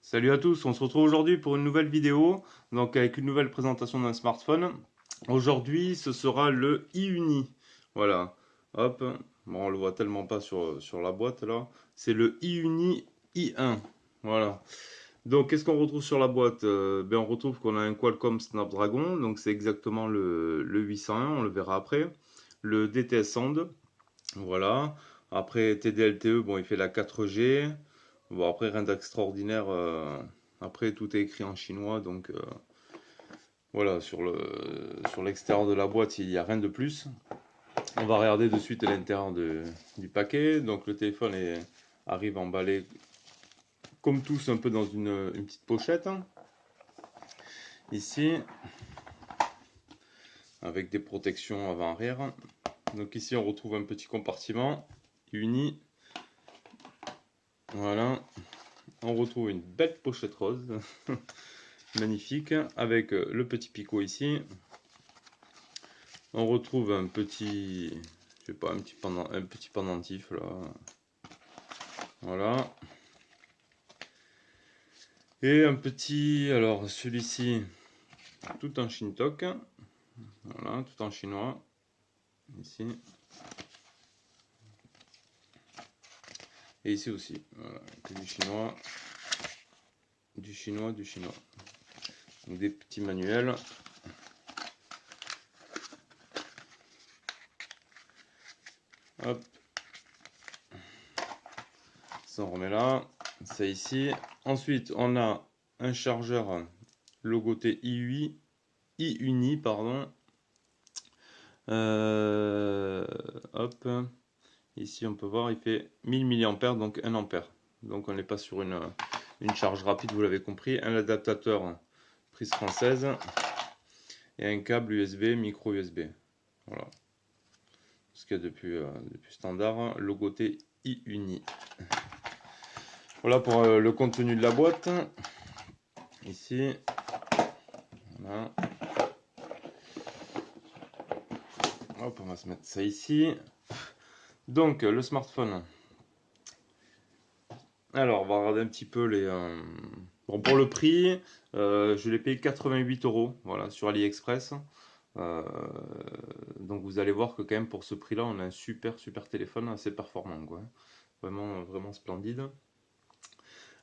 Salut à tous, on se retrouve aujourd'hui pour une nouvelle vidéo, donc avec une nouvelle présentation d'un smartphone. Aujourd'hui, ce sera le iUni. Voilà, hop, bon, on le voit tellement pas sur la boîte là. C'est le iUni i1. Voilà. Donc, qu'est-ce qu'on retrouve sur la boîte? On retrouve qu'on a un Qualcomm Snapdragon, donc c'est exactement le 801, on le verra après. Le DTS Sound, voilà. Après TD-LTE, bon, il fait la 4G. Bon, après, rien d'extraordinaire. Après, tout est écrit en chinois, donc voilà, sur l'extérieur de la boîte, il n'y a rien de plus. On va regarder de suite l'intérieur du paquet. Donc, le téléphone arrive emballé, comme tous, un peu dans une petite pochette. Ici, avec des protections avant-arrière. Donc, ici, on retrouve un petit compartiment uni. Voilà. On retrouve une belle pochette rose. Magnifique, avec le petit picot ici. On retrouve un petit, je sais pas, un petit pendentif là. Voilà. Et un petit, alors celui-ci, tout en Shintok. Voilà, tout en chinois. Ici. Et ici aussi. Voilà, que du chinois. Du chinois, du chinois. Donc des petits manuels. Hop. Ça on remet là. Ça ici. Ensuite, on a un chargeur logoté iUni, pardon. Hop. Ici, on peut voir, il fait 1000 mAh, donc 1 ampère. Donc, on n'est pas sur une charge rapide, vous l'avez compris. Un adaptateur prise française et un câble USB, micro USB. Voilà. Ce qu'il y a depuis standard, logoté iUni. Voilà pour le contenu de la boîte. Ici. Voilà. Hop, on va se mettre ça ici. Donc, le smartphone. Alors, on va regarder un petit peu les. Bon, pour le prix, je l'ai payé 88 euros, voilà, sur AliExpress. Euh, donc, vous allez voir que quand même pour ce prix-là, on a un super téléphone assez performant, quoi. Vraiment splendide.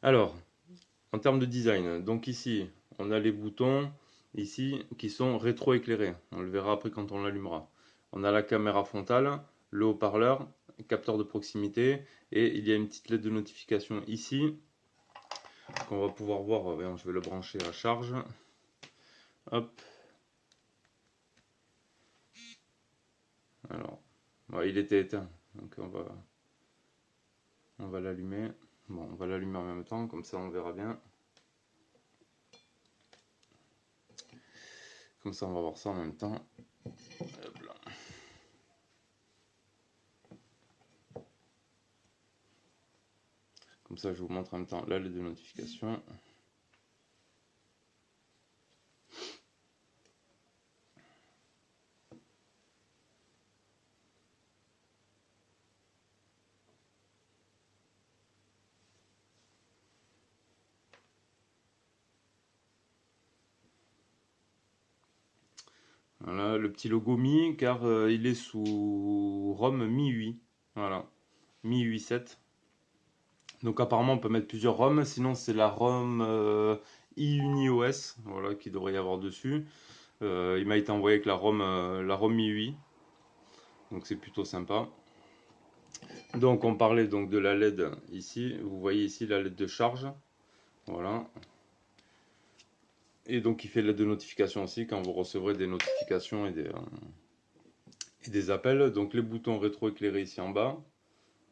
Alors, en termes de design, donc ici, on a les boutons ici qui sont rétro-éclairés. On le verra après quand on l'allumera. On a la caméra frontale, le haut-parleur, capteur de proximité et il y a une petite lettre de notification ici qu'on va pouvoir voir. Je vais le brancher à charge. Hop. Alors, ouais, il était éteint, donc on va l'allumer. Bon, on va l'allumer en même temps, comme ça on verra bien. Comme ça on va voir ça en même temps. Hop là. Comme ça je vous montre en même temps là les deux notifications. Voilà, le petit logo Mi, car il est sous ROM Mi 8. Voilà, Mi 8.7. Donc apparemment on peut mettre plusieurs ROM, sinon c'est la ROM iUniOS, voilà, qui devrait y avoir dessus. Il m'a été envoyé avec la ROM Mi 8, donc c'est plutôt sympa. Donc on parlait donc de la LED ici, vous voyez ici la LED de charge, voilà. Et donc il fait l'aide de notification aussi quand vous recevrez des notifications et des appels. Donc les boutons rétro-éclairés ici en bas,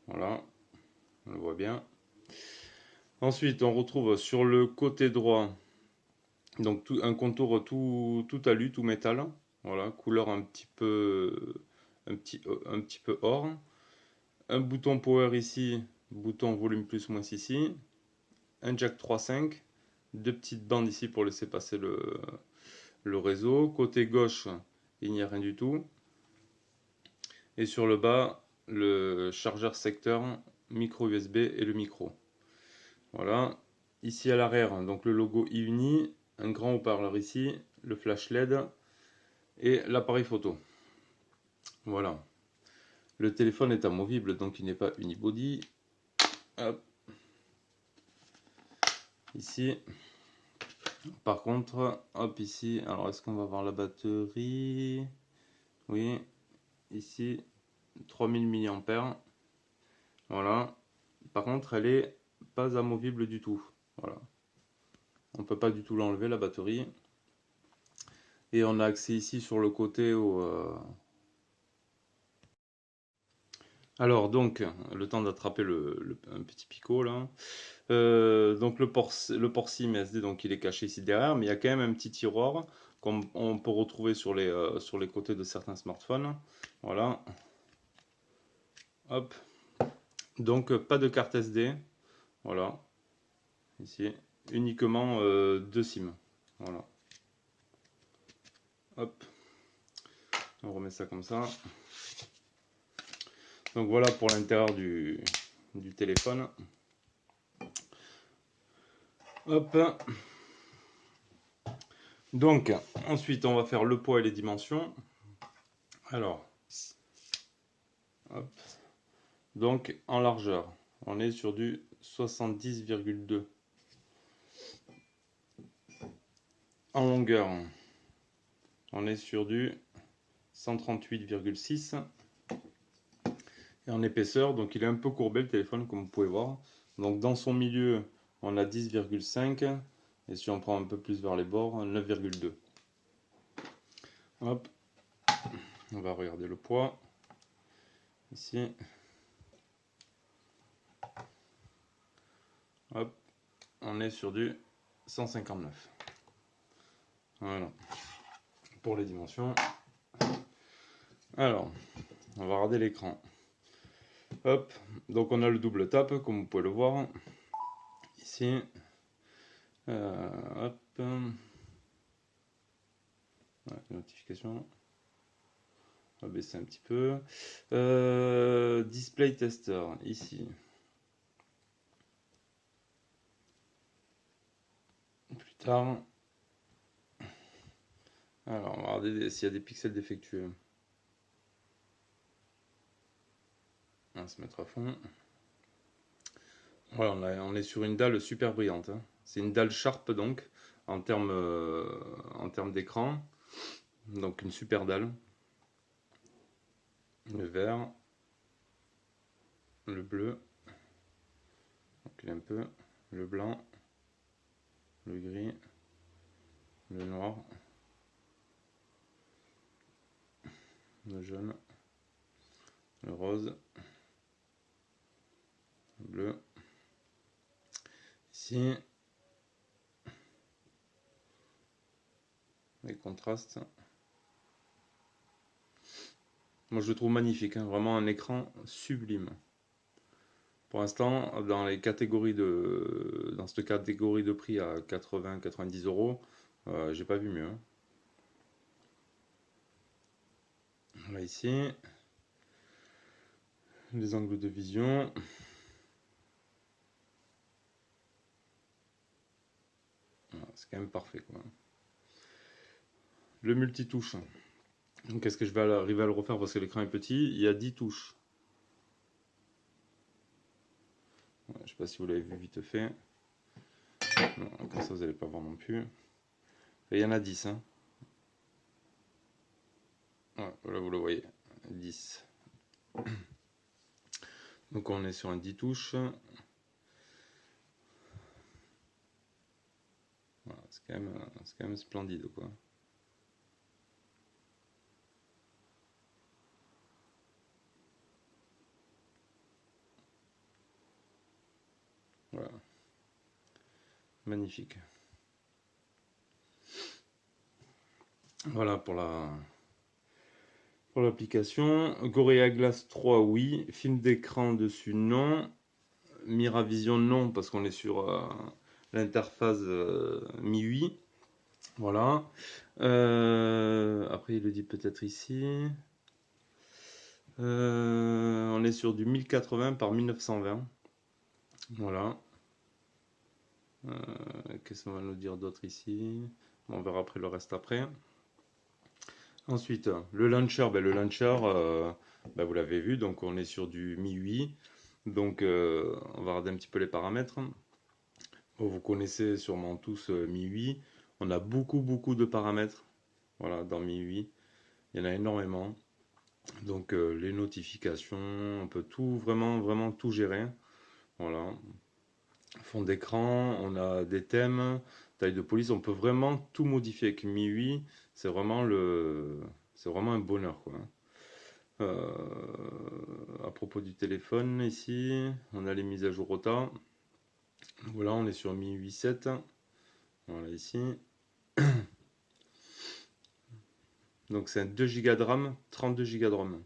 voilà, on le voit bien. Ensuite on retrouve sur le côté droit donc un contour tout alu, tout métal, voilà, couleur un petit peu or. Un bouton power ici, bouton volume plus moins ici, un jack 3.5, deux petites bandes ici pour laisser passer le réseau. Côté gauche, il n'y a rien du tout. Et sur le bas, le chargeur secteur, micro USB et le micro. Voilà. ici à l'arrière, donc le logo iUni, un grand haut-parleur ici, le flash LED et l'appareil photo. Voilà. Le téléphone est amovible, donc il n'est pas unibody. Hop. Ici. Par contre, hop ici. Alors est-ce qu'on va voir la batterie? Oui. Ici, 3000 mAh. Voilà. Par contre, elle est pas amovible du tout. Voilà. On peut pas du tout l'enlever la batterie. Et on a accès ici sur le côté au. Alors donc, le temps d'attraper un petit picot là. Donc le port SIM SD, donc il est caché ici derrière, mais il y a quand même un petit tiroir qu'on peut retrouver sur les côtés de certains smartphones. Voilà. Hop. Donc pas de carte SD. Voilà. Ici. Uniquement deux SIM. Voilà. Hop. On remet ça comme ça. Donc voilà pour l'intérieur du téléphone. Hop. Donc ensuite on va faire le poids et les dimensions. Alors, hop. Donc en largeur, on est sur du 70,2. En longueur, on est sur du 138,6. Et en épaisseur, donc il est un peu courbé le téléphone comme vous pouvez voir. Donc dans son milieu, on a 10,5. Et si on prend un peu plus vers les bords, 9,2. Hop, on va regarder le poids. Ici. Hop, on est sur du 159. Voilà, pour les dimensions. Alors, on va regarder l'écran. Hop, donc on a le double tap, comme vous pouvez le voir. Ici. Hop. Ouais, notification. On va baisser un petit peu. Display tester, ici. Plus tard. Alors, on va regarder s'il y a des pixels défectueux. On va se mettre à fond. Voilà, on est sur une dalle super brillante. Hein. C'est une dalle Sharp donc, en termes d'écran. Donc une super dalle. Le vert, le bleu, donc un peu, le blanc, le gris, le noir, le jaune, le rose, le bleu. Ici, les contrastes. Moi je le trouve magnifique, hein, vraiment un écran sublime. Pour l'instant, dans cette catégorie de prix à 80-90 euros, j'ai pas vu mieux. Hein. Là ici, les angles de vision. C'est quand même parfait quoi. Le multitouche. Donc est-ce que je vais arriver à le refaire parce que l'écran est petit? Il y a 10 touches. Ouais, je ne sais pas si vous l'avez vu vite fait. Non, comme ça vous n'allez pas voir non plus. Et il y en a 10. Hein. Ouais, voilà, vous le voyez. 10. Donc on est sur un 10 touches. Voilà, c'est quand même splendide quoi. Voilà. Magnifique. Voilà pour l'application. Gorilla Glass 3, oui. Film d'écran dessus, non. Miravision, non, parce qu'on est sur l'interface MIUI. Voilà. Après, il le dit peut-être ici. On est sur du 1080 par 1920. Voilà. Qu'est-ce qu'on va nous dire d'autre ici? Bon, on verra après le reste après. Ensuite, le launcher, vous l'avez vu, donc on est sur du Mi 8. Donc on va regarder un petit peu les paramètres. Bon, vous connaissez sûrement tous Mi 8. On a beaucoup de paramètres. Voilà, dans Mi 8, il y en a énormément. Donc les notifications, on peut tout, vraiment tout gérer. Voilà. Fond d'écran, on a des thèmes, taille de police, on peut vraiment tout modifier avec Mi 8. C'est vraiment un bonheur, quoi. À propos du téléphone, ici, on a les mises à jour OTA. Voilà, on est sur Mi 8.7. Voilà, ici. Donc c'est un 2 Go de RAM, 32 Go de RAM.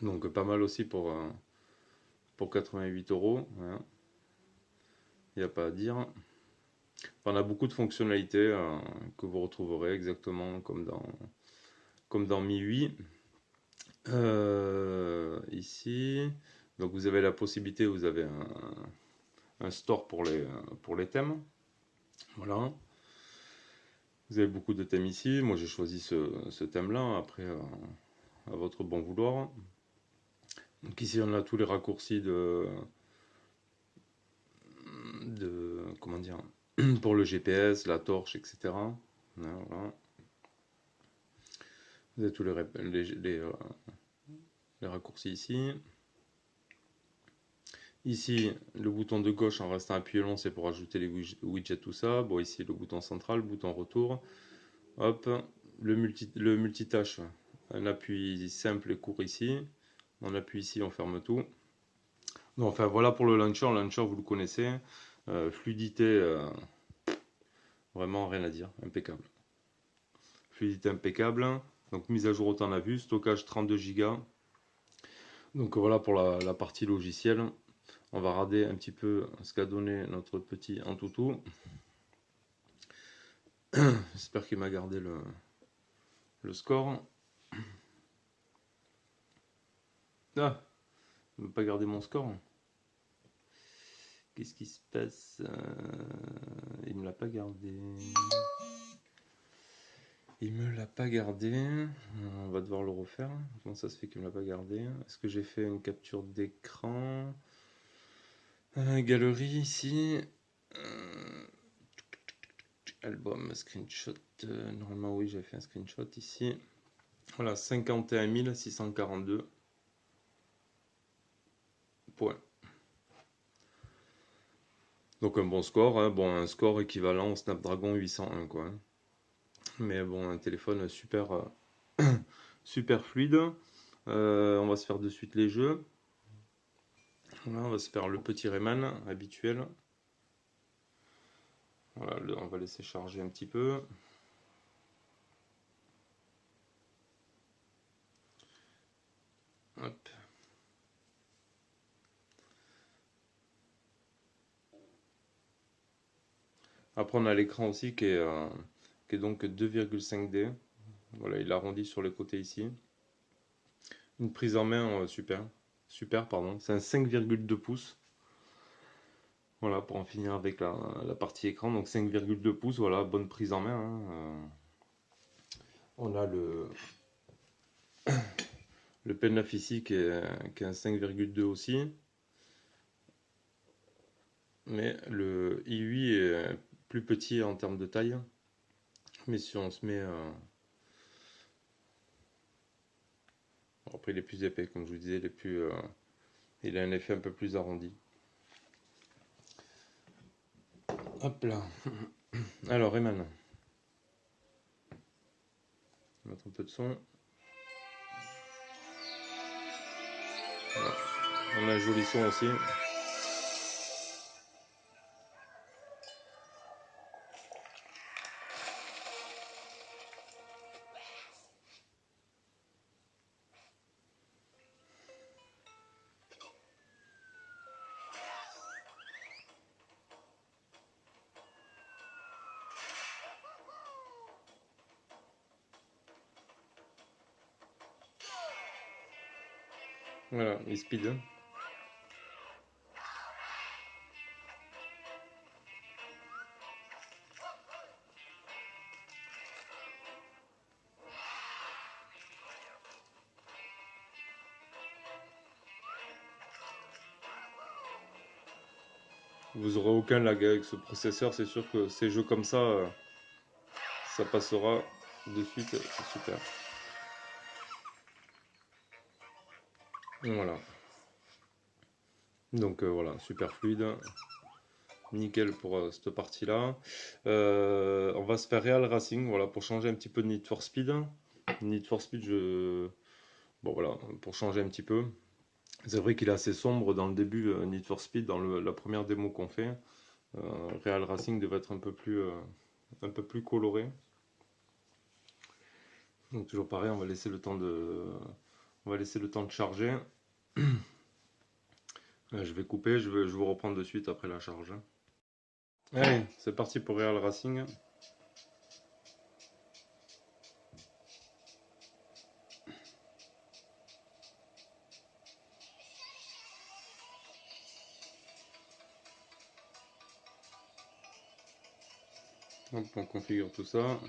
Donc pas mal aussi pour 88 euros. Voilà. Il n'y a pas à dire. On a beaucoup de fonctionnalités que vous retrouverez exactement comme dans Mi 8. Ici, donc vous avez la possibilité, vous avez un store pour les thèmes. Voilà. Vous avez beaucoup de thèmes ici. Moi j'ai choisi ce thème-là, après à votre bon vouloir. Donc ici on a tous les raccourcis comment dire, pour le GPS, la torche, etc. Voilà. Vous avez tous les raccourcis ici. Ici, le bouton de gauche en restant appuyé long, c'est pour ajouter les widgets, tout ça. Bon, ici, le bouton central, bouton retour. Hop, le multitâche, un appui simple et court ici. On appuie ici, on ferme tout. Donc, enfin, voilà pour le launcher. Le launcher, vous le connaissez. Fluidité, vraiment rien à dire, impeccable. Fluidité impeccable. Donc, mise à jour, autant on a vu. Stockage 32 Go. Donc, voilà pour la partie logicielle. On va regarder un petit peu ce qu'a donné notre petit Antutu. J'espère qu'il m'a gardé le score. Ah, il ne m'a pas gardé mon score. Qu'est-ce qui se passe? Il me l'a pas gardé. Il me l'a pas gardé. On va devoir le refaire. Comment ça se fait qu'il me l'a pas gardé? Est-ce que j'ai fait une capture d'écran? Galerie ici. Album, screenshot. Normalement, oui, j'ai fait un screenshot ici. Voilà, 51 642 points. Donc un bon score, hein. Bon, un score équivalent au Snapdragon 801, quoi. Mais bon, un téléphone super, super fluide. On va se faire de suite les jeux. Voilà, on va se faire le petit Rayman habituel. Voilà, on va laisser charger un petit peu. Hop. Après, on a l'écran aussi qui est donc 2,5D. Voilà, il arrondit sur les côtés ici. Une prise en main super, pardon. C'est un 5,2 pouces. Voilà, pour en finir avec la partie écran. Donc 5,2 pouces, voilà, bonne prise en main, hein. On a le P9 ici qui est un 5,2 aussi. Mais le i8 est plus petit en termes de taille. Mais si on se met... après, il est plus épais, comme je vous disais, il a un effet un peu plus arrondi. Hop là. Alors, Rayman. On va mettre un peu de son. Voilà. On a un joli son aussi. Voilà, il speed. Vous aurez aucun lag avec ce processeur, c'est sûr que ces jeux comme ça passera de suite, c'est super. Voilà. Donc voilà, super fluide. Nickel pour cette partie-là. On va se faire Real Racing, voilà, pour changer un petit peu de Need for Speed. Need for Speed, bon voilà, pour changer un petit peu. C'est vrai qu'il est assez sombre dans le début, Need for Speed, dans la première démo qu'on fait. Real Racing devait être un peu plus coloré. Donc toujours pareil, on va laisser le temps de charger. Je vais couper, je vais vous reprendre de suite après la charge. Allez, c'est parti pour Real Racing. Hop, on configure tout ça.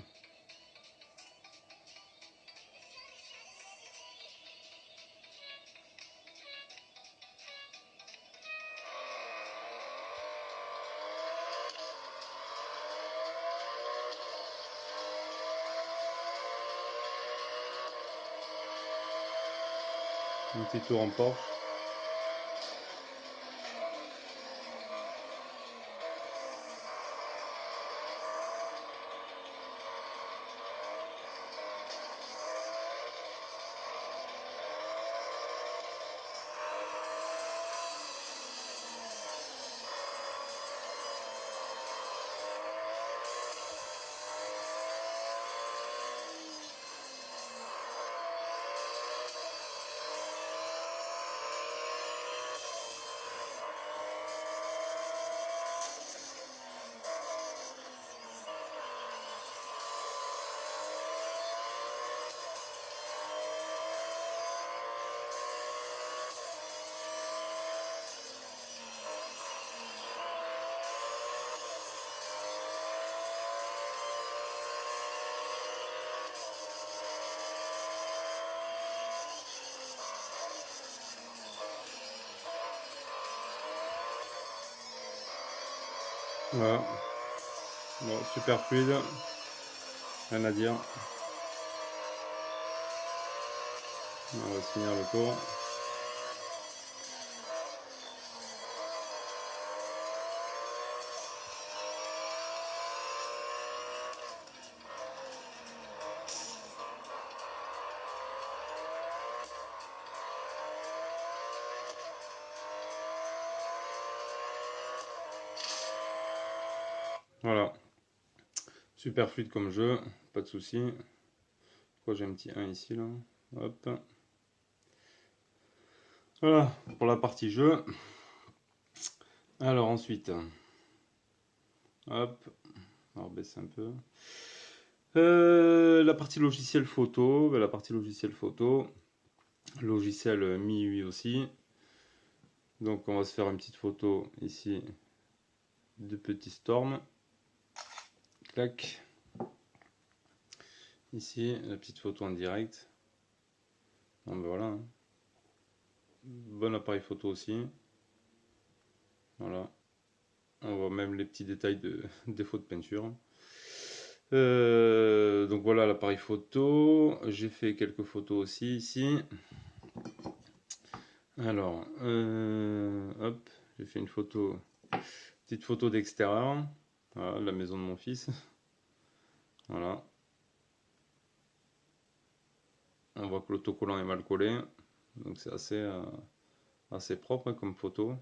Un petit tour en Porsche. Voilà. Bon, super fluide. Rien à dire. On va se finir le tour. Voilà. Super fluide comme jeu. Pas de souci. Pourquoi j'ai un petit 1 ici là? Hop. Voilà pour la partie jeu. Alors ensuite, hop, on va baisser un peu. La partie logiciel photo, la partie logiciel photo, logiciel MIUI aussi. Donc on va se faire une petite photo ici de petit storm. Clac. Ici, la petite photo en direct. Bon ben voilà. Bon appareil photo aussi. Voilà. On voit même les petits détails de défaut de peinture. Donc voilà l'appareil photo. J'ai fait quelques photos aussi ici. Alors, hop, j'ai fait une photo, petite photo d'extérieur. Voilà, de la maison de mon fils. Voilà. On voit que l'autocollant est mal collé. Donc c'est assez propre hein, comme photo.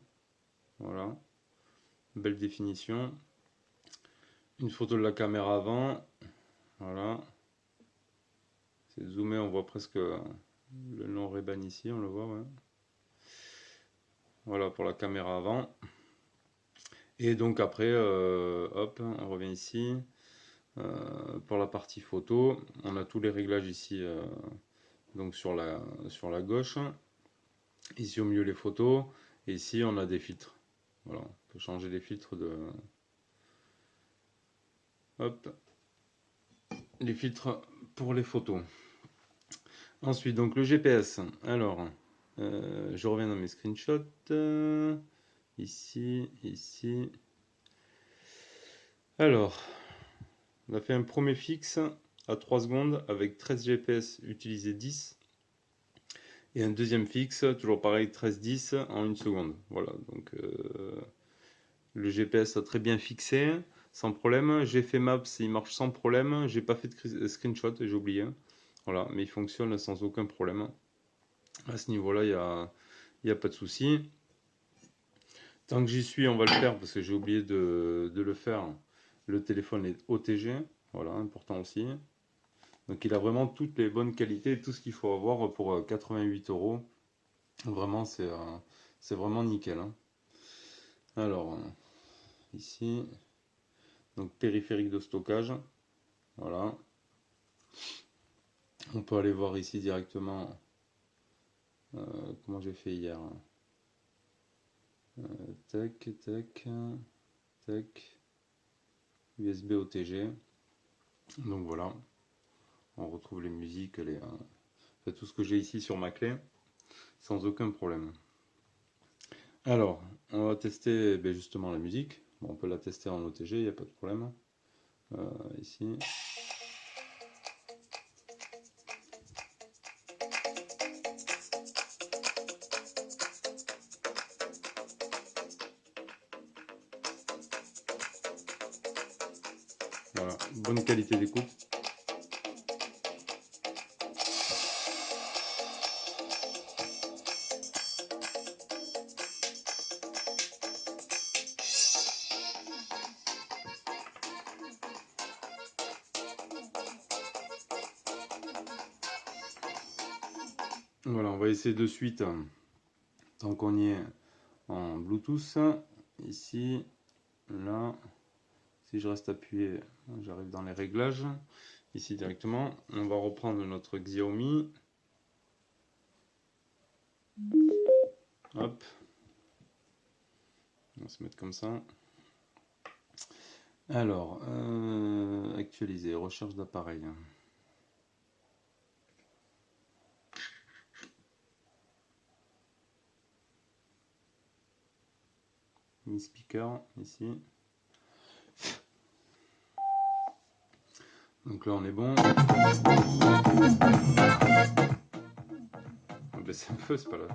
Voilà. Belle définition. Une photo de la caméra avant. Voilà. C'est zoomé, on voit presque le nom Ray-Ban ici, on le voit, ouais. Voilà pour la caméra avant. Et donc après, hop, on revient ici. Pour la partie photo, on a tous les réglages ici, donc sur la gauche. Ici au milieu les photos. Et ici on a des filtres. Voilà, on peut changer les filtres Hop, les filtres pour les photos. Ensuite, donc le GPS. Alors, je reviens dans mes screenshots. ici, ici. Alors, on a fait un premier fixe à 3 secondes avec 13 GPS utilisé 10. Et un deuxième fixe, toujours pareil, 13-10 en 1 seconde. Voilà, donc le GPS a très bien fixé, sans problème. J'ai fait Maps, il marche sans problème. J'ai pas fait de screenshot, j'ai oublié. Voilà, mais il fonctionne sans aucun problème. À ce niveau-là, il y a pas de souci. Tant que j'y suis, on va le faire parce que j'ai oublié de le faire. Le téléphone est OTG, voilà, important aussi. Donc il a vraiment toutes les bonnes qualités, tout ce qu'il faut avoir pour 88 euros. Vraiment, c'est vraiment nickel, hein. Alors, ici, donc périphérique de stockage, voilà. On peut aller voir ici directement comment j'ai fait hier. Tac, tac, tac, USB OTG. Donc voilà, on retrouve les musiques, enfin, tout ce que j'ai ici sur ma clé, sans aucun problème. Alors, on va tester justement la musique. Bon, on peut la tester en OTG, il n'y a pas de problème. Ici. Voilà, bonne qualité d'écoute. Voilà, on va essayer de suite, tant qu'on y est, en Bluetooth. Ici, là, si je reste appuyé, j'arrive dans les réglages. Ici directement, on va reprendre notre Xiaomi. Hop. On va se mettre comme ça. Alors, actualiser, recherche d'appareil. Mi speaker, ici. Donc là, on est bon. On va baisser un peu, c'est pas là.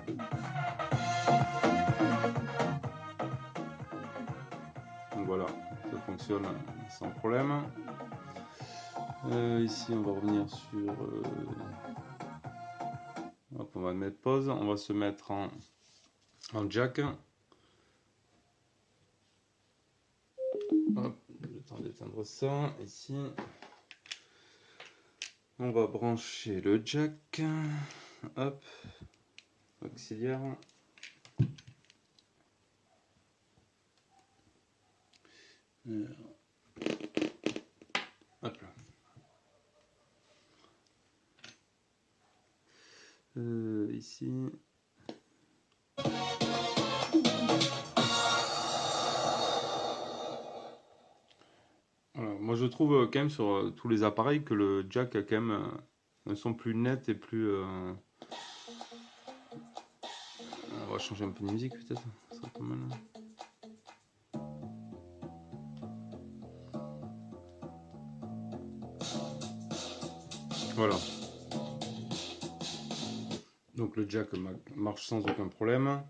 Donc voilà, ça fonctionne sans problème. Ici, on va revenir sur... hop, on va mettre pause. On va se mettre en jack. Hop, le temps d'éteindre ça. Ici, on va brancher le jack. Hop, auxiliaire. Hop là. Ici. Voilà. Moi je trouve quand même sur tous les appareils que le jack a quand même un son plus net et plus... On va changer un peu de musique peut-être, ça serait pas mal. Voilà. Donc le jack marche sans aucun problème.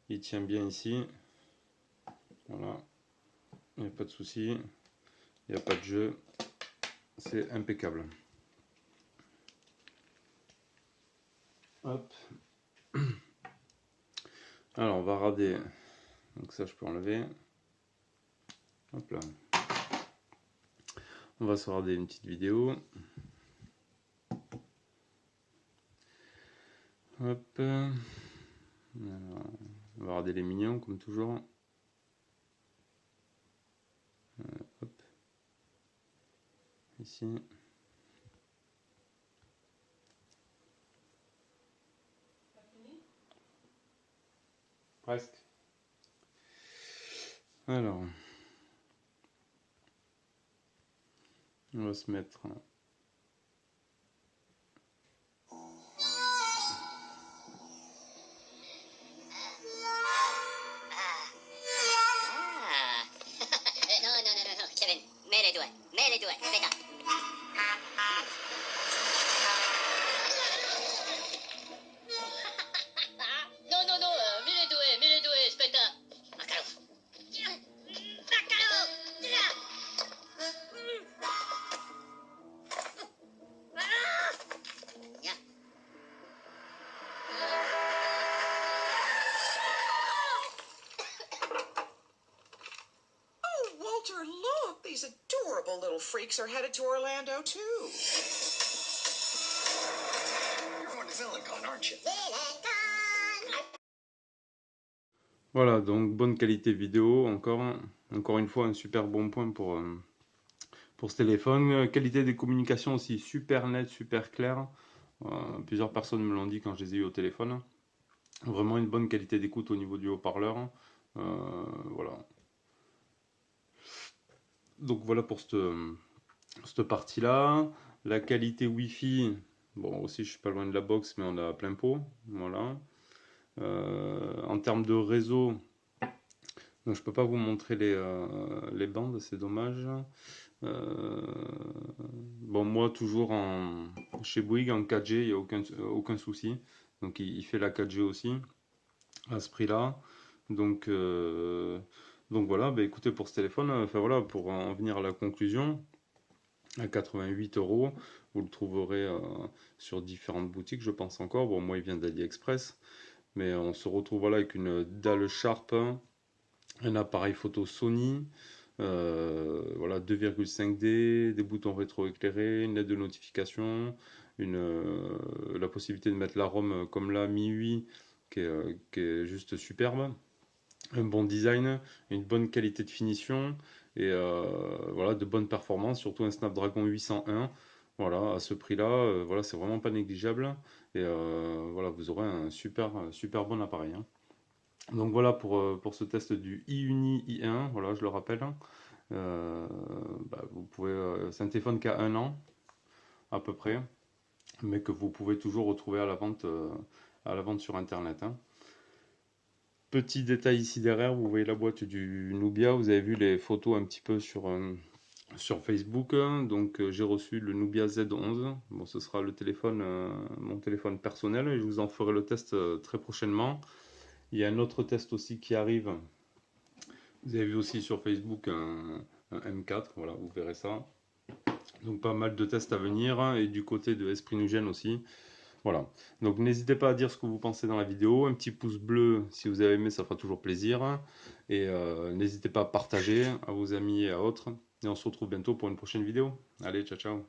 Il tient bien ici. Voilà. Il n'y a pas de souci. Il n'y a pas de jeu. C'est impeccable. Hop. Alors on va rader. Donc ça je peux enlever. Hop là. On va se regarder une petite vidéo. Hop. Alors, on va regarder les mignons comme toujours. Hop. Ici. Presque. Alors. On va se mettre... mille et due, aspetta. No, no, no, 1200, aspetta. Maccaro. Maccaro! Oh, Walter, look! These adorable little freaks are headed to Orlando, too. You're going to Silicon, aren't you? Voilà, donc bonne qualité vidéo, encore une fois un super bon point pour ce téléphone. Qualité des communications aussi super nette, super claire. Plusieurs personnes me l'ont dit quand je les ai eu au téléphone. Vraiment une bonne qualité d'écoute au niveau du haut-parleur. Voilà. Donc voilà pour cette partie-là. La qualité Wi-Fi, bon aussi je suis pas loin de la box, mais on a plein pot. Voilà. En termes de réseau, donc je peux pas vous montrer les bandes, c'est dommage. Bon, moi toujours chez Bouygues en 4G, il n'y a aucun souci. Donc il fait la 4G aussi à ce prix-là. Donc, voilà, bah, écoutez, pour ce téléphone, enfin voilà, pour en venir à la conclusion, à 88 euros, vous le trouverez sur différentes boutiques, je pense encore. Bon, moi il vient d'AliExpress, mais on se retrouve voilà avec une dalle Sharp, un appareil photo Sony, voilà 2,5D, des boutons rétroéclairés, une LED de notification, la possibilité de mettre la ROM comme là MIUI qui est juste superbe, un bon design, une bonne qualité de finition et voilà de bonnes performances, surtout un Snapdragon 801. Voilà, à ce prix-là, voilà, c'est vraiment pas négligeable et voilà, vous aurez un super bon appareil, hein. Donc voilà pour ce test du iUni i1, voilà, je le rappelle. Euh, Vous pouvez, c'est un téléphone qui a 1 an à peu près, mais que vous pouvez toujours retrouver à la vente sur internet, hein. Petit détail ici derrière, vous voyez la boîte du Nubia, vous avez vu les photos un petit peu sur Facebook, hein. Donc j'ai reçu le Nubia Z11. Bon, ce sera mon téléphone personnel et je vous en ferai le test très prochainement. Il y a un autre test aussi qui arrive. Vous avez vu aussi sur Facebook un M4, voilà, vous verrez ça. Donc pas mal de tests à venir, hein, et du côté de Esprit Nugent aussi. Voilà. Donc n'hésitez pas à dire ce que vous pensez dans la vidéo. Un petit pouce bleu si vous avez aimé, ça fera toujours plaisir. Et n'hésitez pas à partager à vos amis et à autres. Et on se retrouve bientôt pour une prochaine vidéo. Allez, ciao ciao.